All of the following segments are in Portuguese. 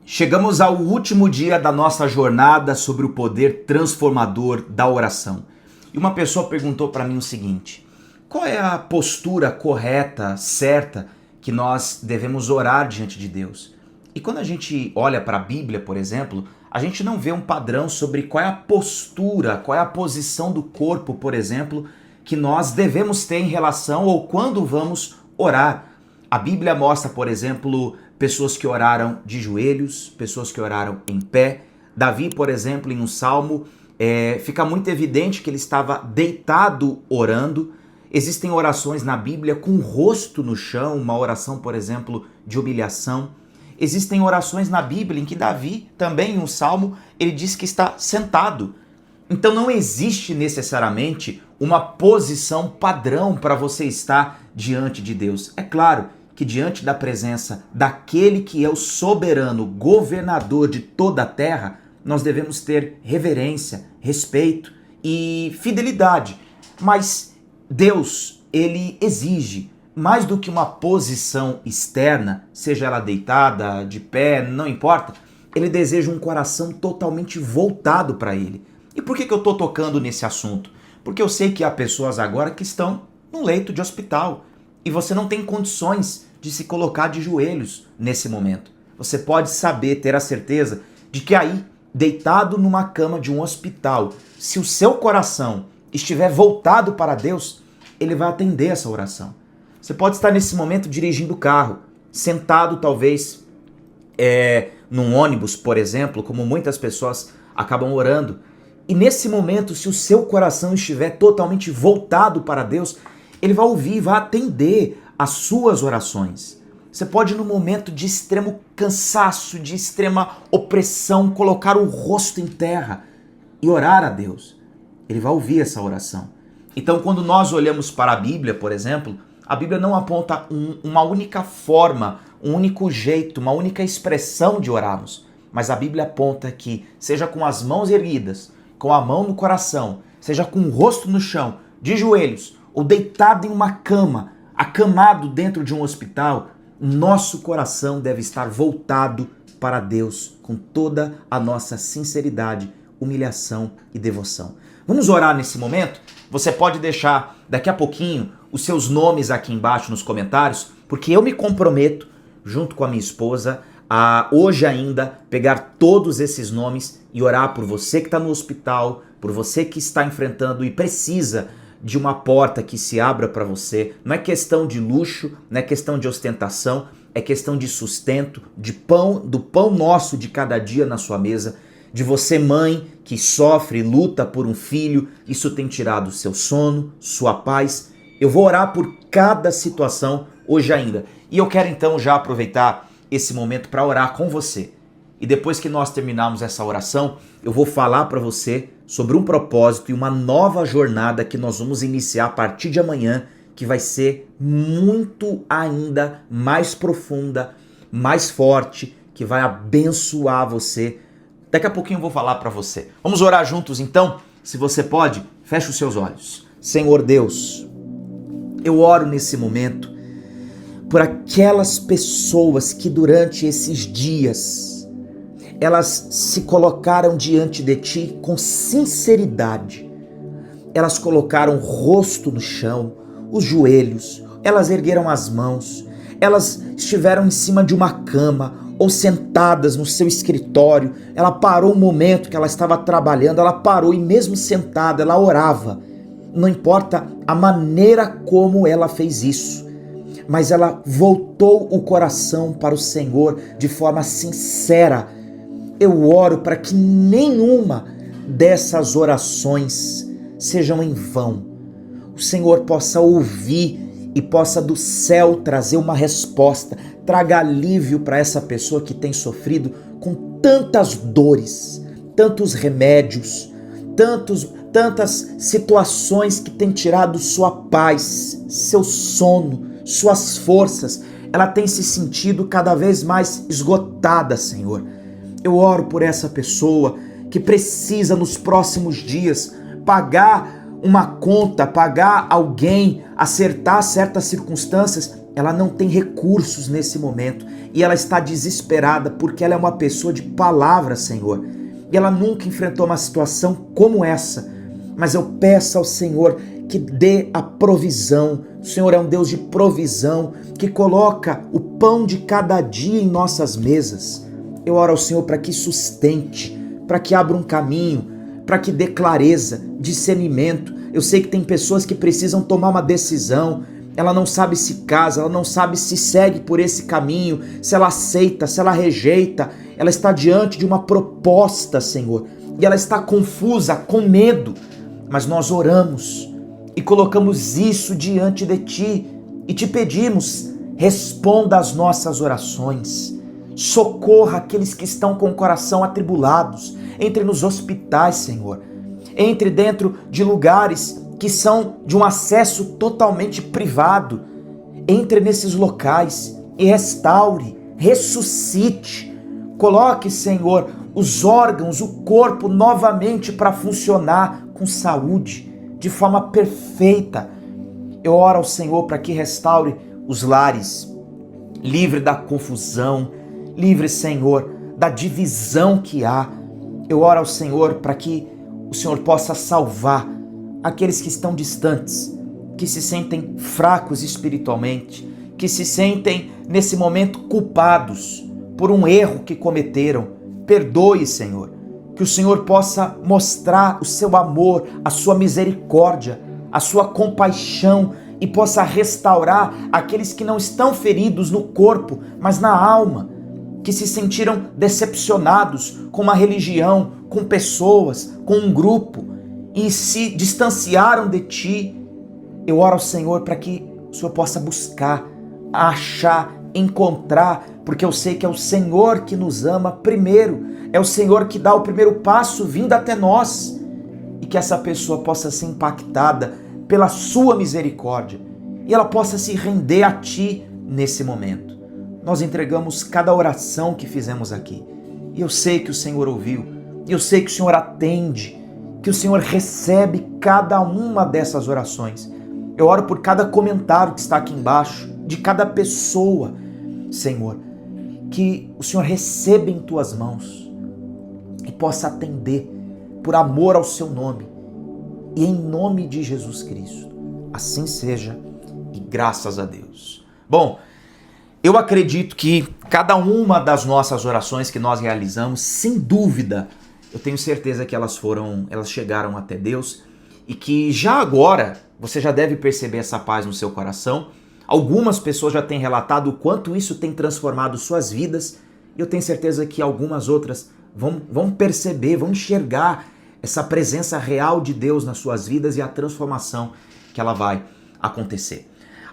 Chegamos ao último dia da nossa jornada sobre o poder transformador da oração. E uma pessoa perguntou para mim o seguinte: qual é a postura correta, certa, que nós devemos orar diante de Deus? E quando a gente olha para a Bíblia, por exemplo, a gente não vê um padrão sobre qual é a postura, qual é a posição do corpo, por exemplo, que nós devemos ter em relação ou quando vamos orar. A Bíblia mostra, por exemplo, pessoas que oraram de joelhos, pessoas que oraram em pé. Davi, por exemplo, em um salmo, fica muito evidente que ele estava deitado orando. Existem orações na Bíblia com o rosto no chão, uma oração, por exemplo, de humilhação. Existem orações na Bíblia em que Davi, também em um salmo, ele diz que está sentado. Então não existe necessariamente uma posição padrão para você estar diante de Deus. É claro que diante da presença daquele que é o soberano governador de toda a terra, nós devemos ter reverência, respeito e fidelidade. Mas Deus, ele exige mais do que uma posição externa, seja ela deitada, de pé, não importa, ele deseja um coração totalmente voltado para ele. E por que eu estou tocando nesse assunto? Porque eu sei que há pessoas agora que estão num leito de hospital e você não tem condições de se colocar de joelhos nesse momento. Você pode saber, ter a certeza de que aí, deitado numa cama de um hospital, se o seu coração estiver voltado para Deus, ele vai atender essa oração. Você pode estar nesse momento dirigindo o carro, sentado talvez num ônibus, por exemplo, como muitas pessoas acabam orando. E nesse momento, se o seu coração estiver totalmente voltado para Deus, ele vai ouvir, vai atender as suas orações. Você pode, no momento de extremo cansaço, de extrema opressão, colocar o rosto em terra e orar a Deus. Ele vai ouvir essa oração. Então, quando nós olhamos para a Bíblia, por exemplo, a Bíblia não aponta uma única forma, um único jeito, uma única expressão de orarmos. Mas a Bíblia aponta que, seja com as mãos erguidas, com a mão no coração, seja com o rosto no chão, de joelhos, ou deitado em uma cama, acamado dentro de um hospital, nosso coração deve estar voltado para Deus com toda a nossa sinceridade, humilhação e devoção. Vamos orar nesse momento? Você pode deixar daqui a pouquinho os seus nomes aqui embaixo nos comentários, porque eu me comprometo, junto com a minha esposa, a hoje ainda pegar todos esses nomes e orar por você que está no hospital, por você que está enfrentando e precisa de uma porta que se abra para você. Não é questão de luxo, não é questão de ostentação, é questão de sustento, de pão, do pão nosso de cada dia na sua mesa, de você, mãe, que sofre, luta por um filho, isso tem tirado seu sono, sua paz. Eu vou orar por cada situação hoje ainda. E eu quero então já aproveitar esse momento para orar com você. E depois que nós terminarmos essa oração, eu vou falar para você sobre um propósito e uma nova jornada que nós vamos iniciar a partir de amanhã, que vai ser muito ainda mais profunda, mais forte, que vai abençoar você. Daqui a pouquinho eu vou falar para você. Vamos orar juntos então? Se você pode, feche os seus olhos. Senhor Deus, eu oro nesse momento por aquelas pessoas que durante esses dias elas se colocaram diante de ti com sinceridade. Elas colocaram o rosto no chão, os joelhos, elas ergueram as mãos, elas estiveram em cima de uma cama ou sentadas no seu escritório. Ela parou um momento que ela estava trabalhando, ela parou e mesmo sentada ela orava. Não importa a maneira como ela fez isso, mas ela voltou o coração para o Senhor de forma sincera. Eu oro para que nenhuma dessas orações sejam em vão. O Senhor possa ouvir e possa do céu trazer uma resposta. Traga alívio para essa pessoa que tem sofrido com tantas dores, tantos remédios, tantas situações que têm tirado sua paz, seu sono, suas forças. Ela tem se sentido cada vez mais esgotada, Senhor. Eu oro por essa pessoa que precisa nos próximos dias pagar uma conta, pagar alguém, acertar certas circunstâncias ela não tem recursos nesse momento e ela está desesperada porque ela é uma pessoa de palavra, Senhor. E ela nunca enfrentou uma situação como essa. Mas eu peço ao Senhor que dê a provisão. O Senhor é um Deus de provisão, que coloca o pão de cada dia em nossas mesas. Eu oro ao Senhor para que sustente, para que abra um caminho, para que dê clareza, discernimento. Eu sei que tem pessoas que precisam tomar uma decisão. Ela não sabe se casa, ela não sabe se segue por esse caminho, se ela aceita, se ela rejeita. Ela está diante de uma proposta, Senhor, e ela está confusa, com medo. Mas nós oramos e colocamos isso diante de Ti e te pedimos, responda às nossas orações. Socorra aqueles que estão com o coração atribulados. Entre nos hospitais, Senhor. Entre dentro de lugares que são de um acesso totalmente privado. Entre nesses locais e restaure, ressuscite. Coloque, Senhor, os órgãos, o corpo novamente para funcionar com saúde, de forma perfeita. Eu oro ao Senhor para que restaure os lares, livre da confusão, livre, Senhor, da divisão que há. Eu oro ao Senhor para que o Senhor possa salvar aqueles que estão distantes, que se sentem fracos espiritualmente, que se sentem nesse momento culpados por um erro que cometeram. Perdoe, Senhor, que o Senhor possa mostrar o seu amor, a sua misericórdia, a sua compaixão e possa restaurar aqueles que não estão feridos no corpo, mas na alma, que se sentiram decepcionados com uma religião, com pessoas, com um grupo e se distanciaram de Ti. Eu oro ao Senhor para que o Senhor possa buscar, achar, encontrar, porque eu sei que é o Senhor que nos ama primeiro, é o Senhor que dá o primeiro passo vindo até nós, e que essa pessoa possa ser impactada pela sua misericórdia e ela possa se render a Ti nesse momento. Nós entregamos cada oração que fizemos aqui e eu sei que o Senhor ouviu, eu sei que o Senhor atende, que o Senhor recebe cada uma dessas orações. Eu oro por cada comentário que está aqui embaixo, de cada pessoa, Senhor, que o Senhor receba em Tuas mãos e possa atender por amor ao Seu nome e em nome de Jesus Cristo. Assim seja e graças a Deus. Bom, eu acredito que cada uma das nossas orações que nós realizamos, sem dúvida, eu tenho certeza que elas chegaram até Deus e que já agora você já deve perceber essa paz no seu coração. Algumas pessoas já têm relatado o quanto isso tem transformado suas vidas e eu tenho certeza que algumas outras vão perceber, vão enxergar essa presença real de Deus nas suas vidas e a transformação que ela vai acontecer.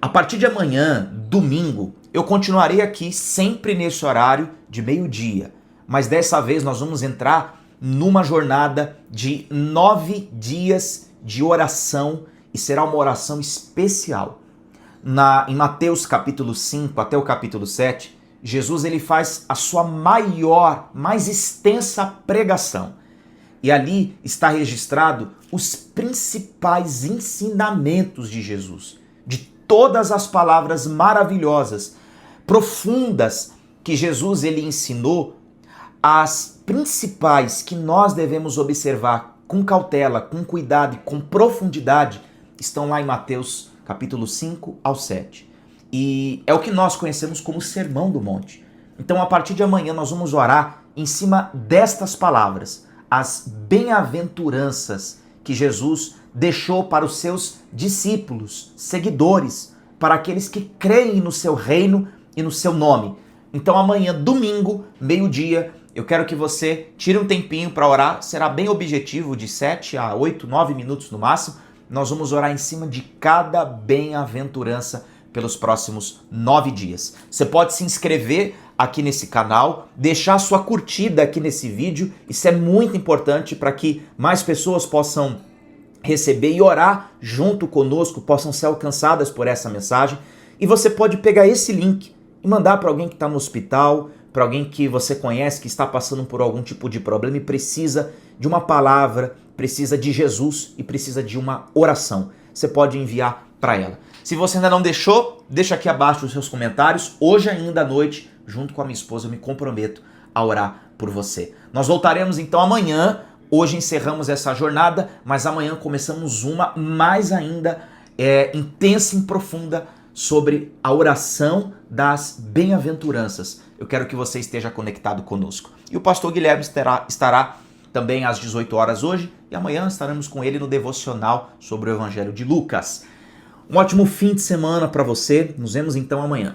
A partir de amanhã, domingo, eu continuarei aqui sempre nesse horário de meio-dia, mas dessa vez nós vamos entrar numa jornada de 9 dias de oração e será uma oração especial. Em Mateus capítulo 5 até o capítulo 7, Jesus ele faz a sua maior, mais extensa pregação. E ali está registrado os principais ensinamentos de Jesus, de todas as palavras maravilhosas, profundas que Jesus ele ensinou, as principais que nós devemos observar com cautela, com cuidado e com profundidade, estão lá em Mateus capítulo 5 ao 7. E é o que nós conhecemos como Sermão do Monte. Então, a partir de amanhã, nós vamos orar em cima destas palavras, as bem-aventuranças que Jesus deixou para os seus discípulos, seguidores, para aqueles que creem no seu reino e no seu nome. Então, amanhã, domingo, meio-dia, eu quero que você tire um tempinho para orar, será bem objetivo, de 7 a 8, 9 minutos no máximo. Nós vamos orar em cima de cada bem-aventurança pelos próximos 9 dias. Você pode se inscrever aqui nesse canal, deixar sua curtida aqui nesse vídeo, isso é muito importante para que mais pessoas possam receber e orar junto conosco, possam ser alcançadas por essa mensagem. E você pode pegar esse link e mandar para alguém que está no hospital, para alguém que você conhece que está passando por algum tipo de problema e precisa de uma palavra, precisa de Jesus e precisa de uma oração. Você pode enviar para ela. Se você ainda não deixou, deixa aqui abaixo os seus comentários. Hoje ainda à noite, junto com a minha esposa, eu me comprometo a orar por você. Nós voltaremos então amanhã. Hoje encerramos essa jornada, mas amanhã começamos uma mais ainda intensa e profunda sobre a oração das bem-aventuranças. Eu quero que você esteja conectado conosco. E o pastor Guilherme estará também às 18 horas hoje, e amanhã estaremos com ele no devocional sobre o Evangelho de Lucas. Um ótimo fim de semana para você. Nos vemos então amanhã.